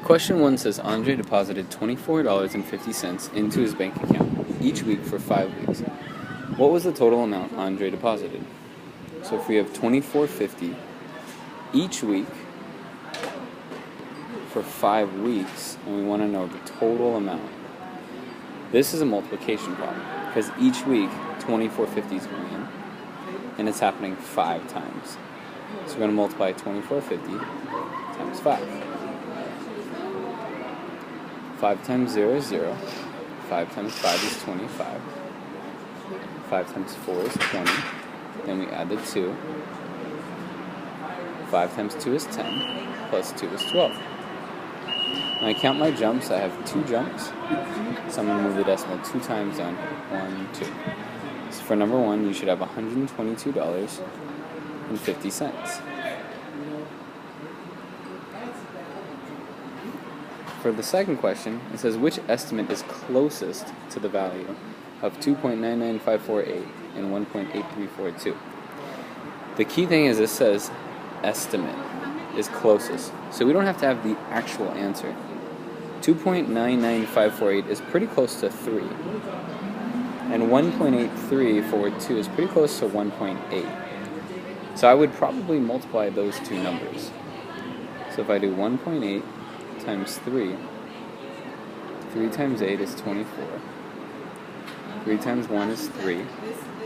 Question 1 says Andre deposited $24.50 into his bank account each week for 5 weeks. What was the total amount Andre deposited? So if we have $24.50 each week for 5 weeks, and we want to know the total amount, this is a multiplication problem because each week $24.50 is going in, and it's happening 5 times. So we're going to multiply $24.50 times 5. 5 times 0 is 0. 5 times 5 is 25. 5 times 4 is 20. Then we add the 2. 5 times 2 is 10. Plus 2 is 12. When I count my jumps, I have 2 jumps. So I'm going to move the decimal 2 times down here. 1, 2. So for number 1, you should have $122.50. For the second question, it says which estimate is closest to the value of 2.99548 and 1.8342. The key thing is this says estimate is closest. So we don't have to have the actual answer. 2.99548 is pretty close to 3. And 1.8342 is pretty close to 1.8. So I would probably multiply those two numbers. So if I do 1.8 times 3, 3 times 8 is 24. 3 times 1 is 3,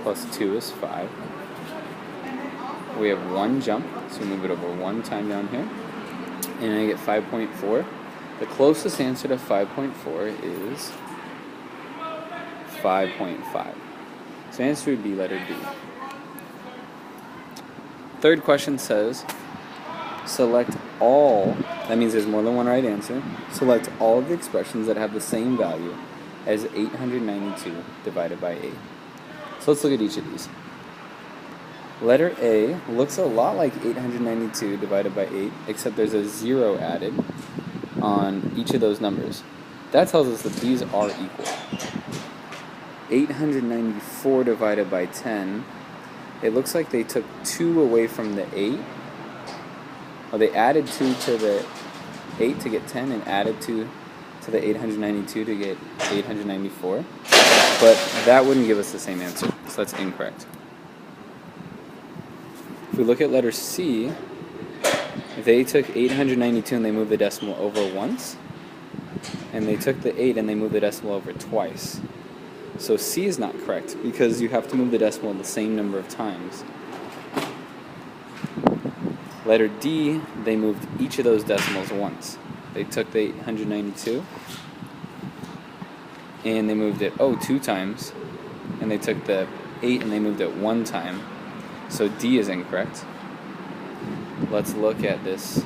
plus 2 is 5. We have 1 jump, so we move it over 1 time down here, and I get 5.4. The closest answer to 5.4 is 5.5. So the answer would be letter D. Third question says, select all, that means there's more than one right answer, select all of the expressions that have the same value as 892 divided by 8. So let's look at each of these. Letter A looks a lot like 892 divided by 8, except there's a 0 added on each of those numbers. That tells us that these are equal. 894 divided by 10, it looks like they took 2 away from the 8. Well, they added 2 to the 8 to get 10 and added 2 to the 892 to get 894. But that wouldn't give us the same answer, so that's incorrect. If we look at letter C, they took 892 and they moved the decimal over once. And they took the 8 and they moved the decimal over twice. So C is not correct because you have to move the decimal the same number of times. Letter D, they moved each of those decimals once. They took the 892 and they moved it 2 times, and they took the 8 and they moved it 1 time. So D is incorrect. Let's look at this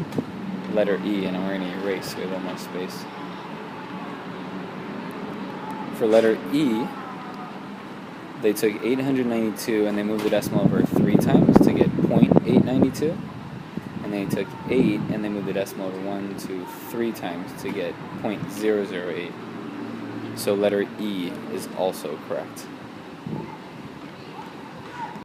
letter E, and we're going to erase so we have a little more space. For letter E, they took 892 and they moved the decimal over 3 times to get 0.892. And they took 8 and they moved the decimal over 1, 2, 3 times to get 0.008. So letter E is also correct.